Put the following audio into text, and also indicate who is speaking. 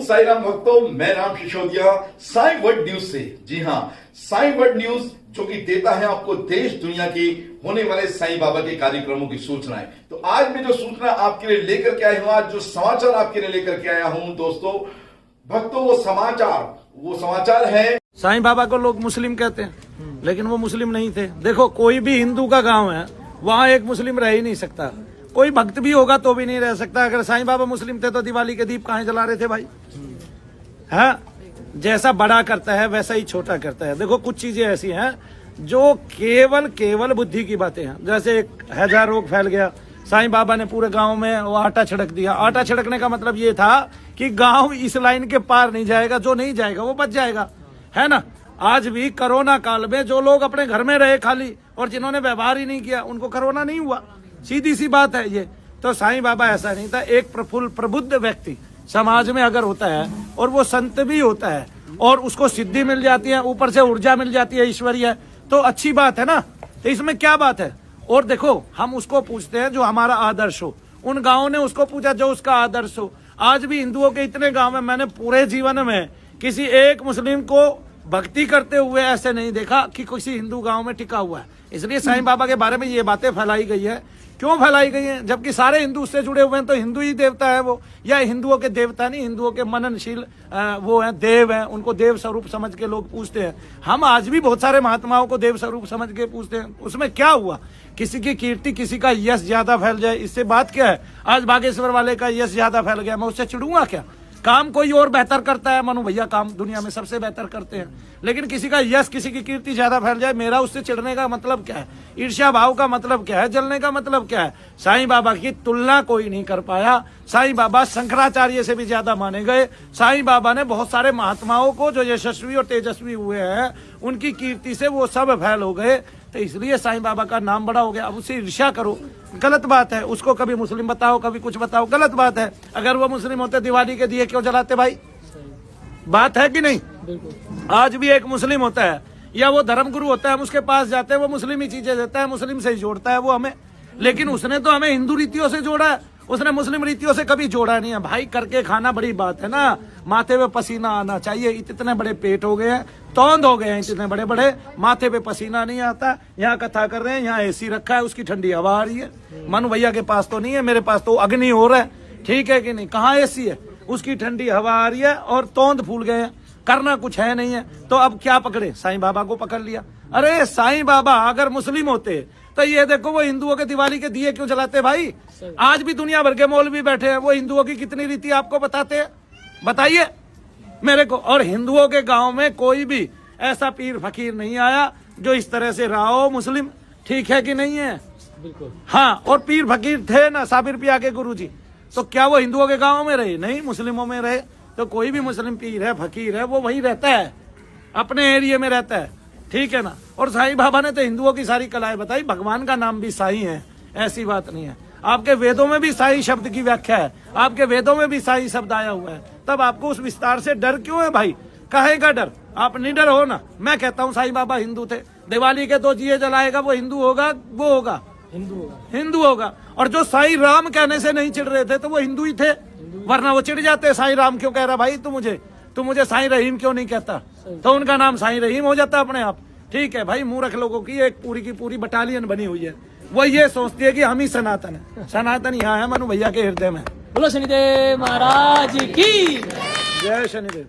Speaker 1: साई राम भक्तों, मैं Ram Sisodia Sai word news से। जी हाँ, साई वर्ड न्यूज जो कि देता है आपको देश दुनिया की होने वाले साईं बाबा के कार्यक्रमों की सूचनाएं। तो आज मैं जो सूचना आपके लिए लेकर के आया हूं, आज जो समाचार आपके लिए लेकर के आया हूं दोस्तों भक्तों, वो समाचार है।
Speaker 2: साईं बाबा को लोग मुस्लिम कहते हैं, लेकिन वो मुस्लिम नहीं थे। देखो, कोई भी हिंदू का गांव है, वहां एक मुस्लिम रह ही नहीं सकता। कोई भक्त भी होगा तो भी नहीं रह सकता। अगर साईं बाबा मुस्लिम थे तो दिवाली के दीप कहाँ जला रहे थे भाई? हाँ, जैसा बड़ा करता है वैसा ही छोटा करता है। देखो, कुछ चीजें ऐसी हैं जो केवल बुद्धि की बातें हैं। जैसे एक हैजा रोग फैल गया, साईं बाबा ने पूरे गांव में वो आटा छिड़क दिया। आटा छिड़कने का मतलब ये था कि गांव इस लाइन के पार नहीं जाएगा, जो नहीं जाएगा वो बच जाएगा, है ना। आज भी कोरोना काल में जो लोग अपने घर में रहे खाली और जिन्होंने व्यवहार ही नहीं किया, उनको कोरोना नहीं हुआ। सीधी सी बात है ये। तो साईं बाबा ऐसा नहीं था। एक प्रफुल्ल प्रबुद्ध व्यक्ति समाज में अगर होता है और वो संत भी होता है और उसको सिद्धि मिल जाती है, ऊपर से ऊर्जा मिल जाती है ईश्वरीय, तो अच्छी बात है ना। तो इसमें क्या बात है? और देखो, हम उसको पूछते हैं जो हमारा आदर्श हो। उन गाँव ने उसको पूछा जो उसका आदर्श हो। आज भी हिंदुओं के इतने गाँव में मैंने पूरे जीवन में किसी एक मुस्लिम को भक्ति करते हुए ऐसे नहीं देखा कि किसी हिंदू गांव में टिका हुआ है। इसलिए साईं बाबा के बारे में ये बातें फैलाई गई है। क्यों फैलाई गई है? जबकि सारे हिंदू उससे जुड़े हुए हैं, तो हिंदू ही देवता है वो, या हिंदुओं के देवता नहीं, हिंदुओं के मननशील वो हैं, देव हैं। उनको देव स्वरूप समझ के लोग पूछते हैं। हम आज भी बहुत सारे महात्माओं को देव स्वरूप समझ के पूछते हैं। उसमें क्या हुआ? किसी की कीर्ति, किसी का यश ज्यादा फैल जाए, इससे बात क्या है? आज बागेश्वर वाले का यश ज्यादा फैल गया, मैं उससे चिढ़ूंगा क्या? काम कोई और बेहतर करता है, मनु भैया काम दुनिया में सबसे बेहतर करते हैं, लेकिन किसी का यश, किसी की कीर्ति ज्यादा फैल जाए, मेरा उससे चिढ़ने का मतलब क्या है? ईर्ष्या भाव का मतलब क्या है? जलने का मतलब क्या है? साईं बाबा की तुलना कोई नहीं कर पाया। साईं बाबा शंकराचार्य से भी ज्यादा माने गए। साईं बाबा ने बहुत सारे महात्माओं को जो यशस्वी और तेजस्वी हुए हैं, उनकी कीर्ति से वो सब फैल हो गए। तो इसलिए साईं बाबा का नाम बड़ा हो गया। अब उससे ईर्ष्या करो, गलत बात है। उसको कभी मुस्लिम बताओ, कभी कुछ बताओ, गलत बात है। अगर वो मुस्लिम होते दिवाली के दिए क्यों जलाते भाई? बात है कि नहीं? आज भी एक मुस्लिम होता है या वो धर्मगुरु होता है, हम उसके पास जाते हैं, वो मुस्लिम ही चीजें देता है, मुस्लिम से ही जोड़ता है वो हमें। लेकिन उसने तो हमें हिंदू रीतियों से जोड़ा है, उसने मुस्लिम रीतियों से कभी जोड़ा नहीं है भाई। करके खाना बड़ी बात है ना, माथे पे पसीना आना चाहिए। इतने बड़े पेट हो गए हैं, तौंद हो गए हैं इतने बड़े बड़े, माथे पे पसीना नहीं आता। यहाँ कथा कर रहे हैं, यहाँ एसी रखा है, उसकी ठंडी हवा आ रही है। मनु भैया के पास तो नहीं है, मेरे पास तो अग्नि हो रहा है, ठीक है कि नहीं? कहाँ एसी है? उसकी ठंडी हवा आ रही है और तौंद फूल गए हैं, करना कुछ है नहीं है। तो अब क्या पकड़े? साईं बाबा को पकड़ लिया। अरे साईं बाबा अगर मुस्लिम होते तो ये देखो, वो हिंदुओं के दिवाली के दिए क्यों जलाते भाई? आज भी दुनिया भर के मौलवी बैठे हैं, वो हिंदुओं की कितनी रीति आपको बताते हैं, बताइए मेरे को। और हिंदुओं के गांव में कोई भी ऐसा पीर फकीर नहीं आया जो इस तरह से रहा हो मुस्लिम, ठीक है कि नहीं है?
Speaker 3: बिल्कुल।
Speaker 2: हाँ, और पीर फकीर थे ना साबिर पिया के गुरुजी, तो क्या वो हिंदुओं के गाँव में रहे? नहीं, मुस्लिमों में रहे। तो कोई भी मुस्लिम पीर है, फकीर है, वो वही रहता है, अपने एरिया में रहता है, ठीक है ना। और साईं बाबा ने तो हिंदुओं की सारी कलाएं बताई। भगवान का नाम भी साईं है, ऐसी बात नहीं है। आपके वेदों में भी साईं शब्द की व्याख्या है, आपके वेदों में भी साईं शब्द आया हुआ है। तब आपको उस विस्तार से डर क्यों है भाई? काहे का डर? आप निडर हो ना। मैं कहता हूँ साईं बाबा हिंदू थे। दिवाली के 2 दिए जलाएगा वो हिंदू होगा, वो होगा हिंदू होगा। और जो साईं राम कहने से नहीं चिढ़ रहे थे तो वो हिंदू ही थे, वरना वो चिढ़ जाते। साईं राम क्यों कह रहा भाई तू मुझे साईं रहीम क्यों नहीं कहता? तो उनका नाम साईं रहीम हो जाता अपने आप, ठीक है भाई। मूर्ख लोगों की एक पूरी की पूरी बटालियन बनी हुई है, वो ये सोचती है कि हम ही सनातन है। सनातन यहाँ है मनु भैया के हृदय में।
Speaker 3: बोलो शनिदेव महाराज की
Speaker 2: जय शनिदेव।